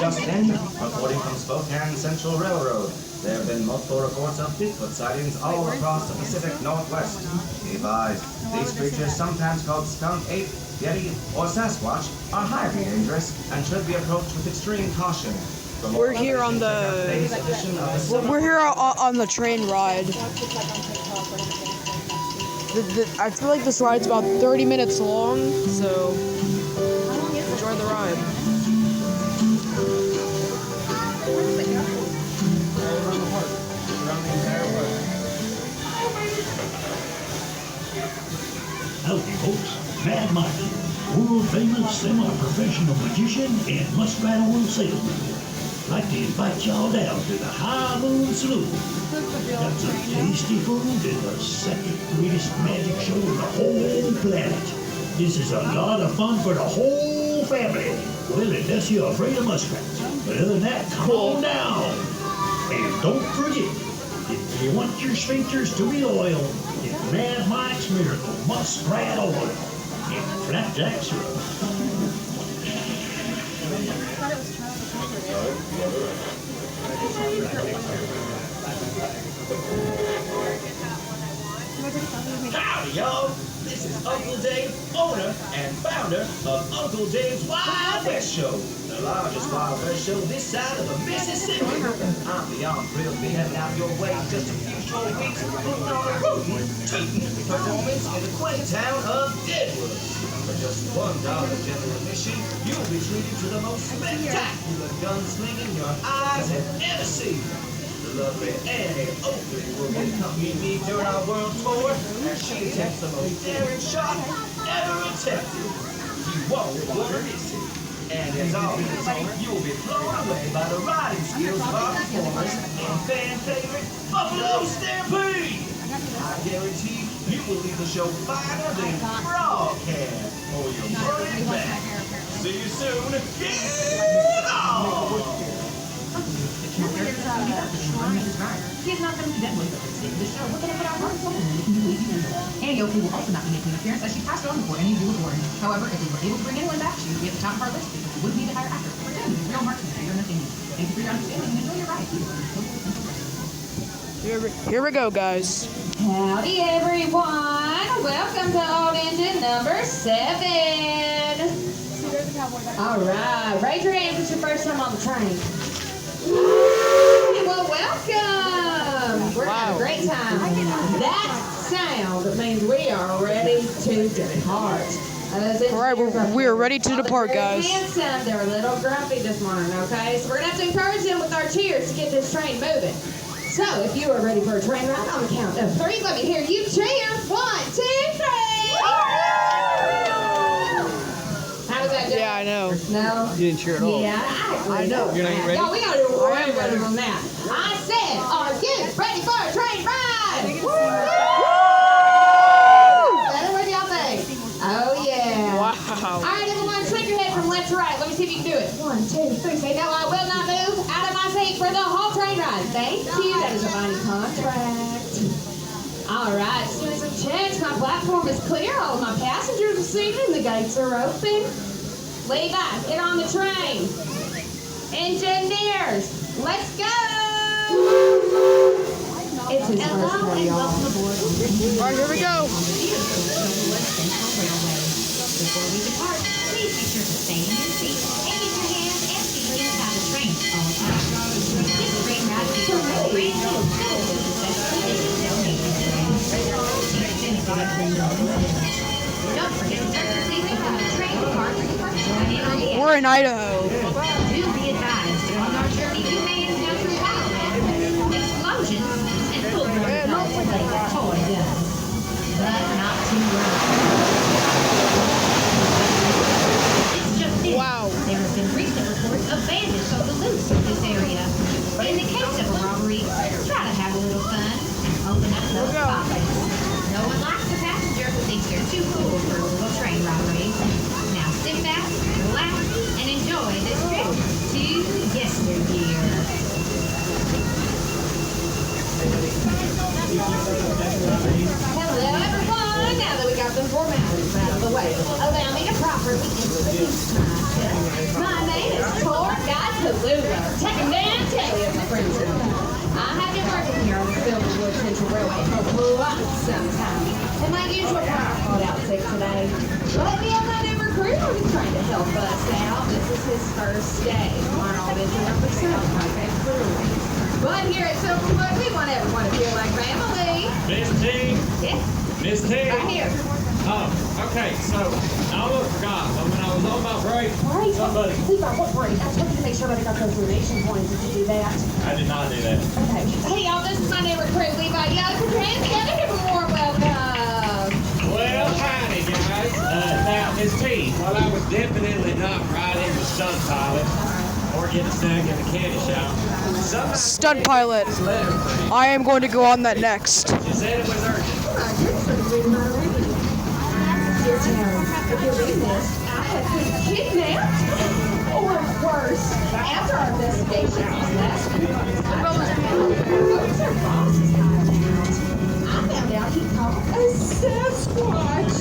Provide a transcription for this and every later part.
Just in, reporting from Spokane Central Railroad, there have been multiple reports of Bigfoot sightings all across the Pacific Northwest. Be advised, these creatures, sometimes called skunk ape, yeti, or Sasquatch, are highly dangerous and should be approached with extreme caution. We're here on the train ride. I feel like this ride's about 30 minutes long, so enjoy the ride. Howdy, folks. Mad Mike, world-famous semi-professional magician and muskrat oil salesman. I'd like to invite y'all down to the High Moon Saloon. Got some tasty food and the second greatest magic show on the whole planet. This is a lot of fun for the whole family. Well, unless you're afraid of muskrats. But other than that, come on down. And don't forget, if you want your sphincters to be oiled, it's Mad Mike's Miracle Muskrat Oil and flapjack syrup. Howdy, y'all! This is Uncle Dave, owner and founder of Uncle Dave's Wild West Show, the largest Wild West show this side of the Mississippi. I'm beyond thrilled to be heading out your way in just a few short weeks for an rootin' performance in the quaint town of Deadwood. For just $1 general admission, you'll be treated to the most spectacular gunslinging your eyes have ever seen. The lovely Annie Oakley will be accompanying me during our world tour as she attempts the most daring shot ever attempted. You won't want to miss it. And as always, you will be blown away by the riding skills of our performers and fan favorite Buffalo Stampede. I guarantee you will leave the show finer than broadcast or you'll burn it back. See you soon. Get on! He's not going to be that way, but the show, we're going to put our hearts on him. Annie Oakley will also not be making an appearance as she passed on before any of you were born. However, if we were able to bring anyone back, she would be at the top of our list because we wouldn't need to hire actors. We're doing the real marketing. You're nothing new. Thank you for your understanding and enjoy your ride. Here we go, guys. Howdy, everyone. Welcome to Old Engine number 7. All right. Raise your hands if it's your first time on the train. Well, welcome. We're going to have a great time. That sound means we are ready to depart. All right, we're ready to depart, guys. Handsome. They're a little grumpy this morning, okay? So we're going to have to encourage them with our cheers to get this train moving. So if you are ready for a train ride on the count of 3, let me hear you cheer. 1, 2, 3. How was that going? Yeah, I know. No? You didn't cheer at all. Yeah, I know. You're not ready? No, we got to do way better than that. I said, are you ready for a train ride? Woo! Better what y'all think? Oh, yeah. Wow. All right, everyone, shake your head from left to right. Let me see if you can do it. 1, 2, 3. Say, no, I will not move out of my seat for the whole train ride. Thank you. That is a binding contract. All right, just doing some checks. My platform is clear. All of my passengers are seated. The gates are open. Levi, get on the train. Engineers, let's go! It's his first day, y'all. All right, here we go. Before we depart, please be sure to stay in your seat and get your hands and feet inside the train all the time. This train ride is brand new. Don't forget to check your seats before the train departs. We're in Idaho. Do be advised, on our journey you may encounter wildlands, explosions, and full-blown guns like toy guns. But not too early. It's just it. Wow. There have been recent reports of bandits on the loose in this area. In the case of a robbery, try to have a little fun and open up those pockets. No one likes a passenger who thinks they're too cool for a little train robbery. Now sit back, relax, and enjoy this Tallulah. Take 'em down, Telly, as my friends know. I have been working here on the Silverwood Central Railway for quite some time, and my usual car called out sick today. Let me on my new recruit on the train to help us out. This is his first day. Aren't all busy up with self like that cruelly. But here at Silverwood, we want everyone to feel like family. Miss T. Yes, Miss T. right here. Oh, okay, so I almost forgot. When I was on my break, Break? somebody. Levi, what break? I was looking to make sure that I got those donation points. Did you do that? I did not do that. Okay. Hey, y'all, this is my new recruit, Levi. Y'all put your hands together. Give him a warm welcome. Well, howdy, guys. Now, Miss T, while I was definitely not riding the stunt pilot or getting a snack in the candy shop, somebody Stunt pilot. I am going to go on that next. she said it was urgent. Dear Town, if you're reading this, I have been kidnapped. Or worse, after our investigation last week, I found out he caught a Sasquatch.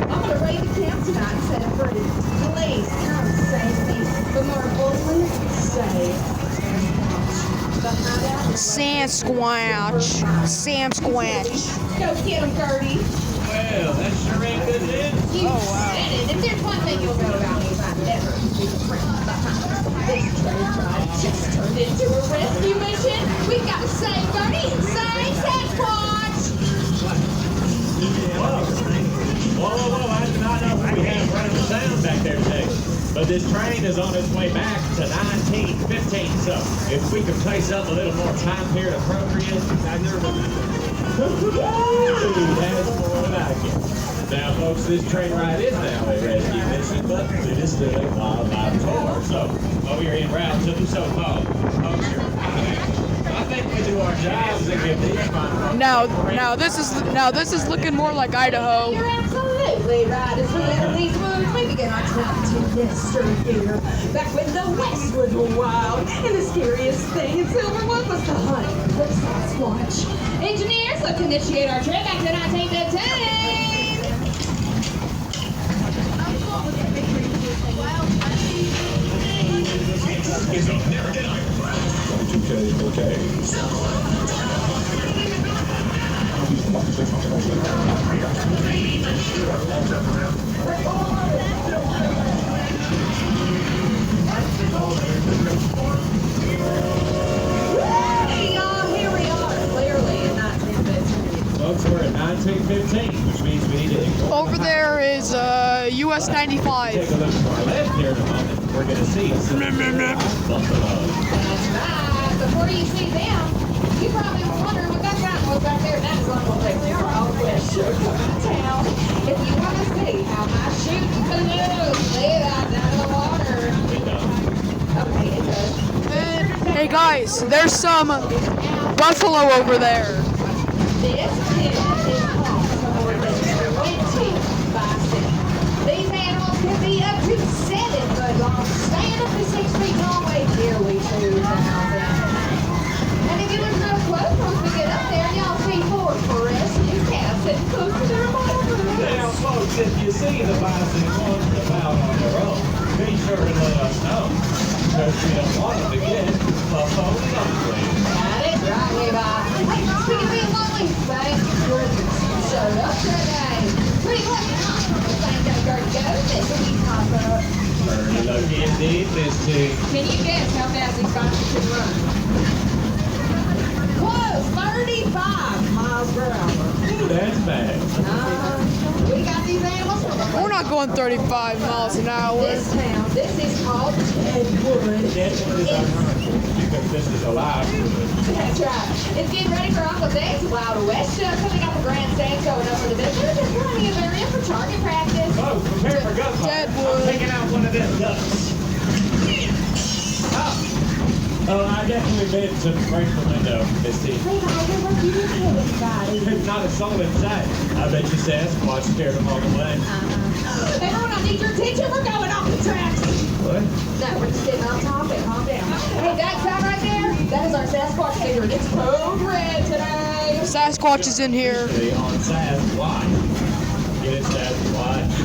I'm going to raid the camp tonight and set him free. Please come save me, but more importantly, save Sasquatch. Sasquatch. Go get him, Gertie. Well, that sure ain't good news. You said it. If there's one thing you'll know about me is I never be a friend behind. This train ride just turned into a rescue mission. We've got to save Gertie and save Sasquatch. Whoa, I did not know we had running the sound back there today. But this train is on its way back to 1915, so if we could play something a little more time period appropriate, that's more like it. Now, folks, this train ride is now a rescue mission, but it is still a wildlife tour. So, we are en route to the so-called Kosher Highway. I think we do our jobs and give these fine. Now this is looking more like Idaho. You're absolutely right. As we enter these woods, we begin our trip to yesteryear. Back when the West was wild, and the scariest thing in Silverwood was the hunt for Sasquatch. Engineers, let's initiate our trip back to 1915. Is up there again. Okay. Hey, y'all, here we are, clearly in 1915. Folks, we're in 1915, which means we need to ignore Over there is US 95. Take a look to our left here in a moment. We're going to see some buffalo. That's right. Before you see them, you probably were wondering what that guy was back there. That is Uncle Dick. We are all west coming to town. If you want to see how my chute canoes live out down in the water. Okay, it does. Hey guys, there's some buffalo over there. This kid is home to more than 20 bison. These animals can be up to 7 foot long, stand up to 6 feet tall, weigh nearly 2,000. And if you look real close, once we get up there, y'all see 4 rescue cats and cooks in their Now, folks, if you see the bison wanting about on their own, be sure to let us know. Because we don't want them to get buffalo hungry. That is right, Levi. Hey, speaking of being lonely, thank you for showed up today. Pretty lucky, huh? Thank you, Gertie goes. This will be pop up. Very lucky indeed, Miss T. Can you guess how fast these boxes can run? Close, 35 miles per hour. Ooh, that's bad. We got these animals from the We're not going 35 miles an hour. this town. This is called Deadwood. Deadwood is ironic because this is a live wood. That's right. It's getting ready for Uncle Dave's Wild West show. So we got the grandstands going up for the visitors. There's plenty of area for target practice. Folks, prepare for gunfire. Deadwood. I'm taking out one of them ducks. Oh, I definitely been to break the window, Miss T. Levi, you're what you did to everybody. There's not a soul inside. I bet you Sasquatch scared them all away. Everyone, I need your attention. We're going off the tracks. What? No, we're just getting off topic. Calm down. Hey, that guy right there, that is our Sasquatch figure. It's code red today. Sasquatch is in here. Usually on Sasquatch. Get it, Sasquatch.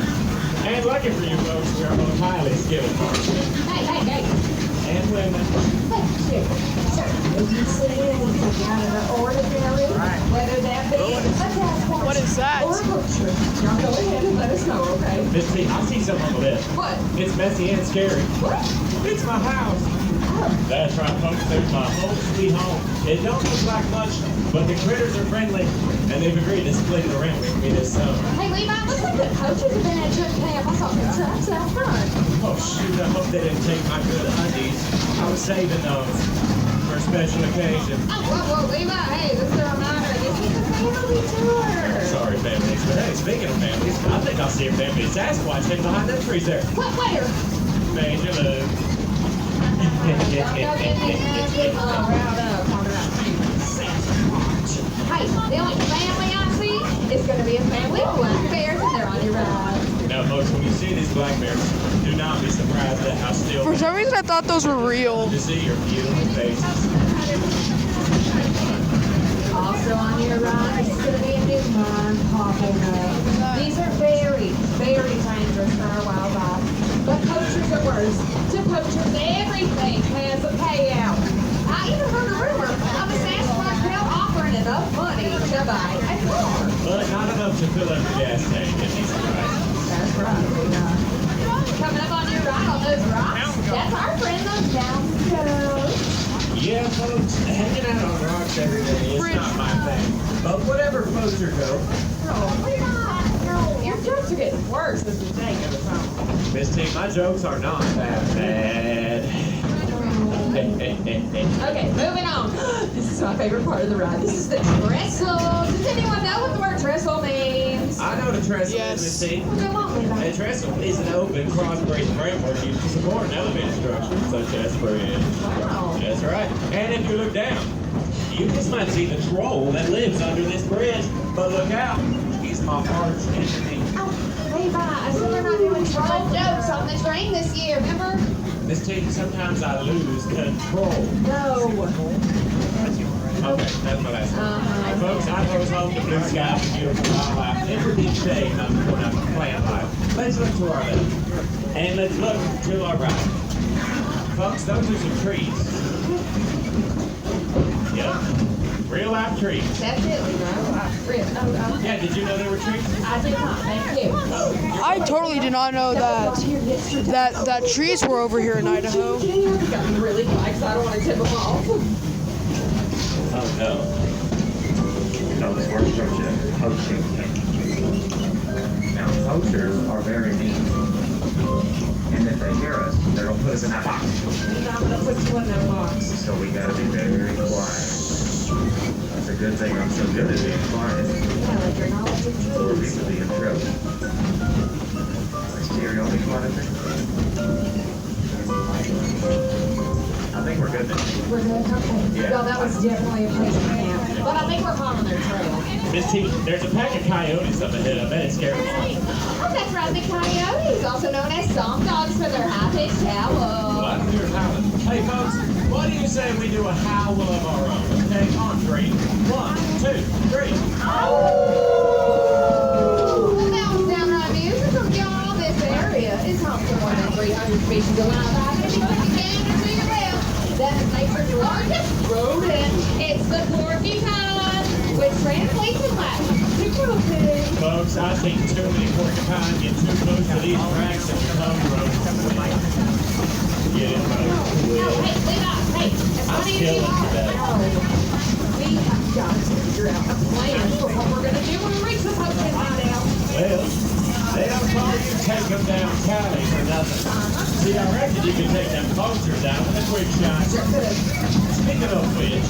And lucky for you folks, we are both highly skilled marksmen Hey. and women. So, if you see anything out of the ordinary, whether that be a task force What is that? or a poacher, y'all go ahead and let us know, okay? Miss T, I see something on the list. What? It's messy and scary. What? It's my house. That's right, folks. There's my home sweet home. It don't look like much, but the critters are friendly, and they've agreed to split it around with me this summer. Hey, Levi, looks like the coaches have been at your camp. I saw some trucks out front. Oh, shoot, I hope they didn't take my good undies. I was saving those for a special occasion. Oh, whoa, Levi, hey, this is a reminder. This is a family tour. Sorry, families, but hey, speaking of families, I think I'll see a family Sasquatch hidden behind them trees there. What, where? Major Lou. Don't get me all riled up talking about Sasquatch. Hey, the only family I see is going to be a family of black bears, and they're on your ride. Now, folks, when you see these black bears, do not be surprised at how still For some reason, I thought those were real. to see your beautiful faces. Also on your ride is going to be a new mine popping up. These are very, very dangerous for our wildlife. But poachers are worse. To poachers, everything has a payout. I even heard a rumor of a Sasquatch pal offering enough money to buy a car. But not enough to fill up your gas tank, if he's right. That's right, coming up on your ride on those rocks, that's our friend, those mountain goats. Yeah, folks, hanging out on rocks every day is not my thing. But whatever floats your boat. Your jokes are getting worse as the day goes on. Miss T, my jokes are not that bad. Okay, moving on. This is my favorite part of the ride. This is the trestle. Does anyone know what the word trestle means? I know the trestle Yes. is, Miss T. Well, come on, Levi. A trestle is an open cross-brace framework used to support an elevated structure, such as bridge. Wow. That's right. And if you look down, you just might see the troll that lives under this bridge. But look out, he's my arch enemy. Oh, Levi, I said we're not doing troll jokes on the train this year, remember? Miss T, sometimes I lose control. No. Okay, that's what I said. Folks, I rose home to blue skies and beautiful wildlife every day when I'm plant life. Let's look to our left. And let's look to our right. Folks, those are some trees. Yep. Real life trees. That's it, Levi. Oh, Yeah, did you know there were trees? I did not, thank you. I totally did not know that trees were over here in Idaho. You got me really quiet, so I don't want to tip them off. Oh no. No, this works from the poaching technique. Now, poachers are very mean. And if they hear us, they're going to put us in that box. And I'm going to put you in that box. So we got to be very quiet. It's a good thing I'm so good at being quiet. Yeah, like you're not with the Or trees. people be in trouble. Stereo, be quiet. I think we're good now. We're good? Okay. Yeah. Well, that was definitely a place to camp. But I think we're hot on their trail. Miss T, there's a pack of coyotes up ahead. I bet it scared them off. Oh, that's right, the coyotes, also known as song dogs for their high-pitched Well, howl. I can hear howling. Hey, folks, what do you say we do a howl of our own? Okay, on 3. 1, 2, 3. Well, that was downright musical, y'all. This area is home to more than 300 species of wildlife. And if you look again to your left, that is nature's largest rodent. It's the porcupine, which translates in Latin to croquet. Folks, I think too many porcupines get too close to these tracks and become rodents. Get it, folks. No, hey, Levi, hey, as I'm funny as you killing are, today. we have got to figure out a plan for what we're going to do when we reach the poaching hideout. Well, they don't call you take them down Cali for nothing. See, I reckon you can take them poachers down with a quick shot. Speaking of which,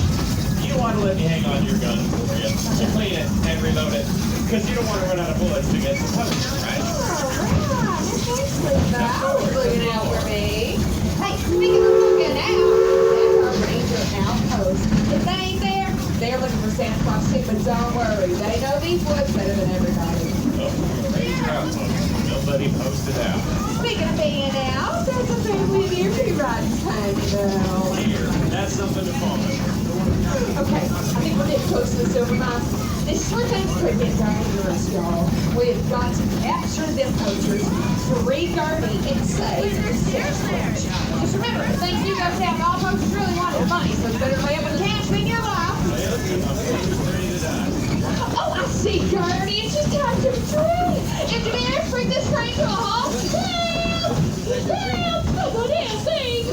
you want to let me hang on your gun for you to clean it and reload it, because you don't want to run out of bullets to get the poacher, right? Looking out for me. Hey, speaking of looking out, that's our ranger outpost. If they ain't there, they're looking for Sasquatch too, but don't worry, they know these woods better than everybody. Oh, ranger outpost. Nobody posted out. Speaking of being out, there's a family near me right behind you now. Here, that's something to follow. Okay, I think we're getting close to the silver mine. This sure things could get dangerous, y'all. We've got to capture them poachers, free Garby, and save the Sasquatch. Just remember, the things you goes down. All folks really want your money, so you better lay up with the cash in your life. Oh, I see, Gertie. It's just time to retreat. Engineers, bring this train to a halt. Help! Someone else, please!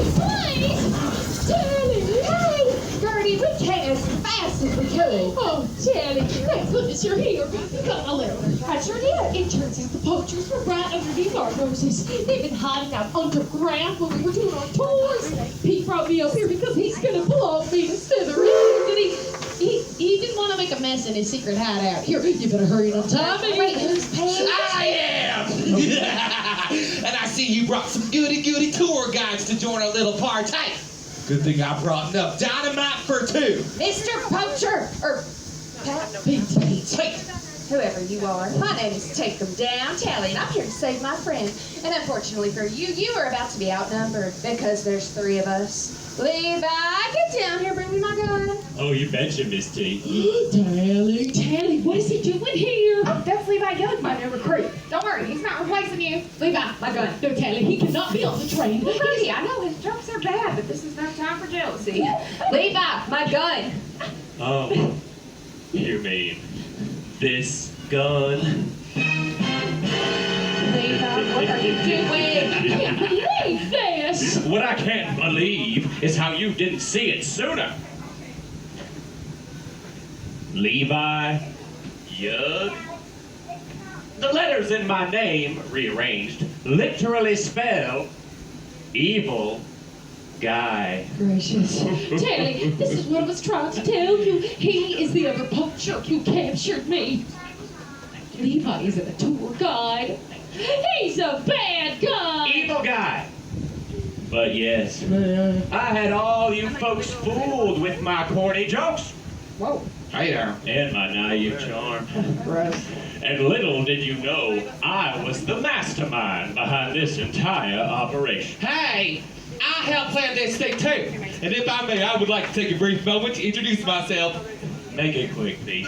Charlie! Hey! Gertie, we came as fast as we could. Oh, Charlie, thank goodness you're here. You got my letter. I sure did. It turns out the poachers were right underneath our noses. They've been hiding out underground when we were doing our tours. Pete brought me up here because he's going to blow me to smithereens. He didn't want to make a mess in his secret hideout. Here, you better hurry up, Tommy. Wait, who's paying? I am! And I see you brought some goody-goody tour guides to join our little party. Good thing I brought enough dynamite for two. Mr. Poacher! Pete. Whoever you are, my name is Take Them Down, Tally, and I'm here to save my friend. And unfortunately for you, you are about to be outnumbered because there's three of us. Levi, get down here, bring me my gun. Oh, you betcha, Miss T. Tally, what is he doing here? Oh, that's Levi Young, my new recruit. Don't worry, he's not replacing you. Levi, my gun. No, Tally, he cannot be on the train. Rudy, I know his jokes are bad, but this is no time for jealousy. Levi, my gun. Oh, you mean this gun? Levi, what are you doing? I can't believe this. What I can't believe is how you didn't see it sooner. Levi Young. The letters in my name, rearranged, literally spell evil guy. Gracious. Tally, this is what I was trying to tell you. He is the other poacher who captured me. Levi isn't a tour guide. He's a bad guy. Evil guy. But yes, I had all you folks fooled with my corny jokes. Whoa. Hey there. And my naive charm. And little did you know, I was the mastermind behind this entire operation. Hey, I helped plan this thing too. And if I may, I would like to take a brief moment to introduce myself. Make it quick, Pete.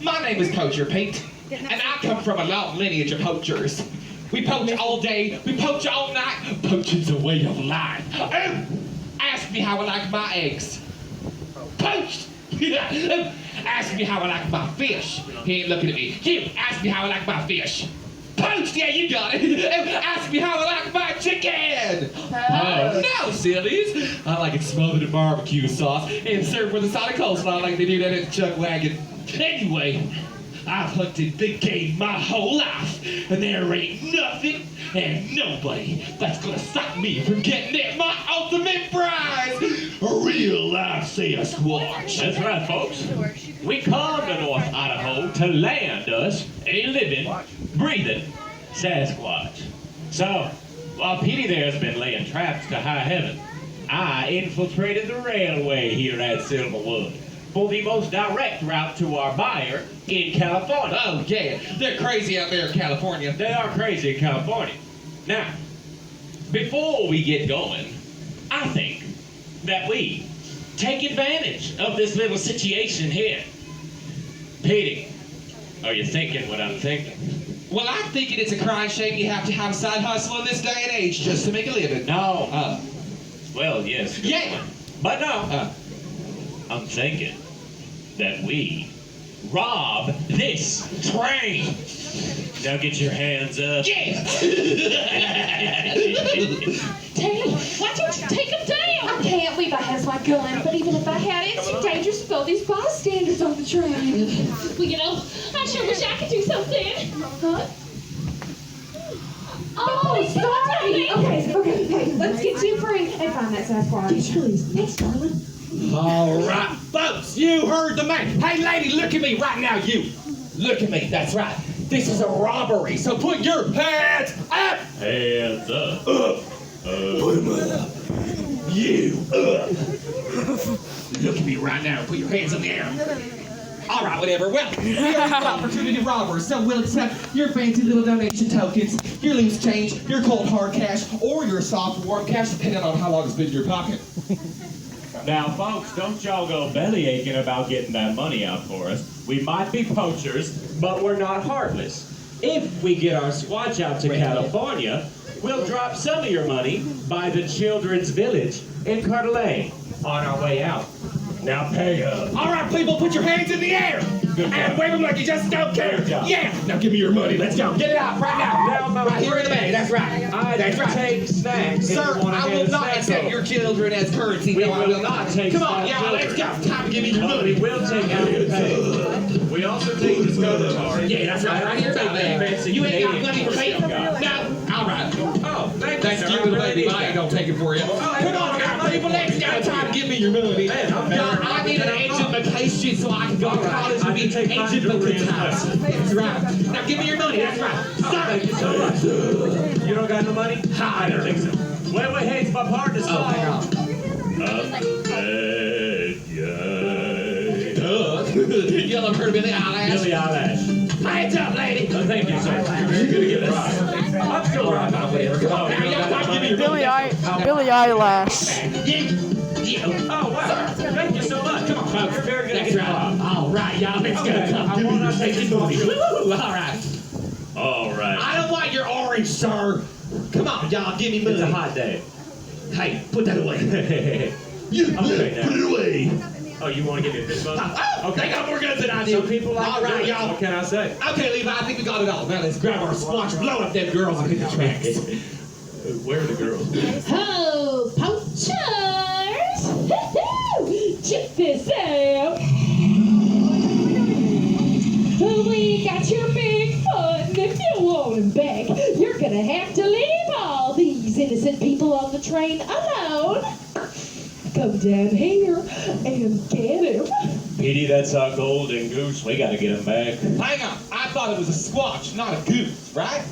My name is Poacher Pete, and I come from a long lineage of poachers. We poach all day, we poach all night. Poaching's a way of life. Oh, ask me how I like my eggs. Poached! Ask me how I like my fish. He ain't looking at me. You, ask me how I like my fish. Poached! Yeah, you got it. Ask me how I like my chicken. Oh, no, sillies. I like it smothered in barbecue sauce and served with a side of coleslaw like they do that at the chuck wagon. Anyway, I've hunted big game my whole life, and there ain't nothing and nobody that's gonna stop me from getting at my ultimate prize, a real life Sasquatch. That's right, folks. We come to North Idaho to land us a living, breathing Sasquatch. So, while Petey there's been laying traps to high heaven, I infiltrated the railway here at Silverwood for the most direct route to our buyer in California. Oh, yeah. They're crazy out there in California. They are crazy in California. Now, before we get going, I think that we take advantage of this little situation here. Petey, are you thinking what I'm thinking? Well, I'm thinking it's a crying shame you have to have a side hustle in this day and age just to make a living. No. Well, yes. Yeah. But no. I'm thinking that we rob this train. Now get your hands up. Yeah. Taylor, why don't you take him down? I can't. Levi has my gun, but even if I had it, it's too dangerous with all these bystanders on the train. Well, you know, I sure wish I could do something. Huh? Oh, sorry. Okay. Let's get you free and find that Sasquatch. Yes, please. Thanks, darling. All right, folks, you heard the man. Hey, lady, look at me right now, you. Look at me, that's right. This is a robbery, so put your hands up. Hands up. Put them up. You up. Look at me right now. Put your hands in the air. All right, whatever. Well, you're opportunity robbers, so we'll accept your fancy little donation tokens, your loose change, your cold hard cash, or your soft warm cash, depending on how long it's been in your pocket. Now, folks, don't y'all go belly aching about getting that money out for us. We might be poachers, but we're not heartless. if we get our Squatch out to California, we'll drop some of your money by the Children's Village in Carter Lane on our way out. Now pay up. All right, people, put your hands in the air and wave them like you just don't care. Good job. Yeah. Now give me your money. Let's go. Get it out right now. Now, Right here in the bag. That's right. That's right. Take snacks. if Sir, you wanna I get will a not snack accept over. your children as currency. We No, I will not take Come on, small y'all, let's go. children. Time to give me your But money. we will take Apple Pay. We also take Discover card. Yeah, that's right. Right here in the bag. You ain't got money for me? No. All right. Oh, thank you, Thanks sir. to you, I little really baby. need I ain't that. gonna take it for you. Come on, now, people. Let's go. Time to give me your money. Man, I'm Y'all, better. I need an education so I can go to college I and be can take my degree in educated. That's right. Now give me your money. That's right. Oh, thank you so much. You don't got no money? I don't think so. Wait, hey, it's my partner. Oh, hang on. Y'all ever heard of Billy Eyelash? Billy Eyelash. Hands up, lady. Oh, thank you, sir. You're gonna get it right. I'm still right. Oh, you don't got no money? Billy Eyelash. Oh, wow. Thank you so much. Come on, folks. Very good. That's right. All right, y'all. Let's Okay, go. I want to take your money. All right. All right. I don't want your orange, sir. Come on, y'all. Give me money. It's a hot day. Hey, put that away. Okay, now. Put it away. Oh, you want to give me a fist bump? Oh, they got more guns than I do. Some people like All to do right, it. y'all. What can I say? Okay, Levi, I think we got it all. Now let's grab our squatch, blow up them girls, and hit the tracks. Where are the girls? Oh, poachers! Check this out! We got your big fun. If you want him back, you're gonna have to leave all these innocent people on the train alone. Come down here and get him. Petey, that's our golden goose. We gotta get him back. Hang on. I thought it was a squatch, not a goose, right?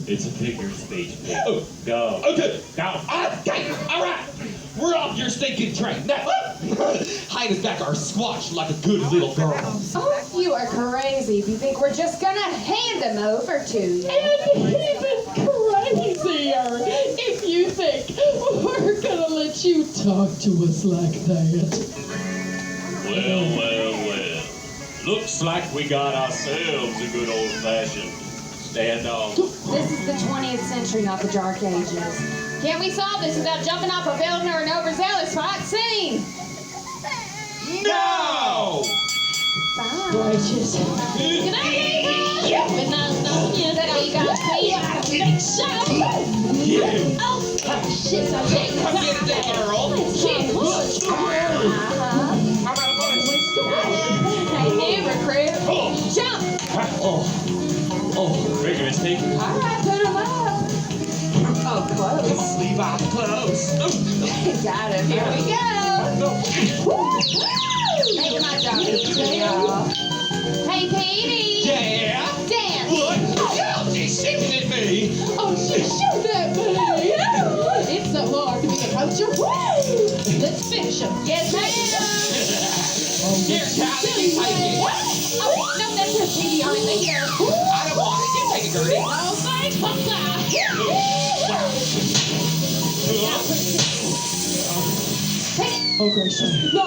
It's a figure of speech, Pete. Oh, Go. okay. Go. Okay, all right. We're off your stinking train. Now, hide us back our squatch like a good little girl. Oh, you are crazy if you think we're just gonna hand him over to you. And even crazier if you think we're gonna let you talk to us like that. Well. Looks like we got ourselves a good old-fashioned standoff. This is the 20th century, not the Dark Ages. Can't we solve this without jumping off a building or an overzealous fight scene? No! Fine. Righteous. Good night, everybody. That all you got, please? Oh, shit, so shit. Come get it, that girl. Can't push. How about a bunch? Hey, new recruit. Jump. Oh, make a mistake. All right, put him up. Oh, close. Levi, close. Got him. Here we go. Woo! Making my job easy, y'all. Hey, Petey. Yeah? Dance. What? Oh, she's shooting at me. Oh, she shoot at me! It's so hard to be a poacher. Woo! Let's finish him. Yes, ma'am. Here, Callie, you take it. Oh, no, that's her Petey on it later. I don't want it. You take it, Gertie. Oh, thanks, Papa! Oh, gracious. No!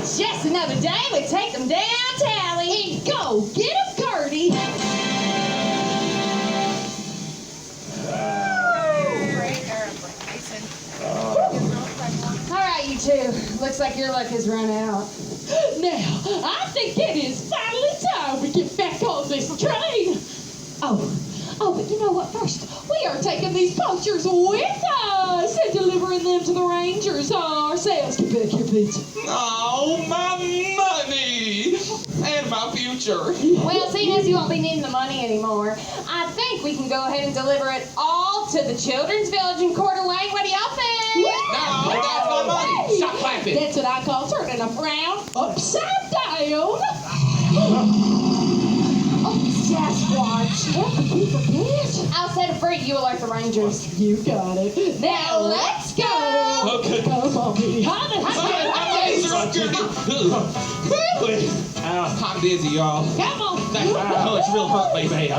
Just another day, we take them down, Tally. And go get him, Gertie! All right, you two. Looks like your luck has run out. Now, I think it is finally time we get back on this train. Oh, but you know what? First, we are taking these poachers with us and delivering them to the Rangers ourselves. Get back here, Pete. Oh, my money and my future. Well, seeing as you won't be needing the money anymore, I think we can go ahead and deliver it all to the Children's Village in Coeur d'Alene. What do y'all think? No, that's my money. Stop clapping. That's what I call turning a frown upside down. Oh, Sasquatch. What could we forget? I'll set it free. You alert the Rangers. You got it. Now let's go. Okay. Come on, Petey. I'm dizzy, y'all. Come on. That punch real hurt me, man.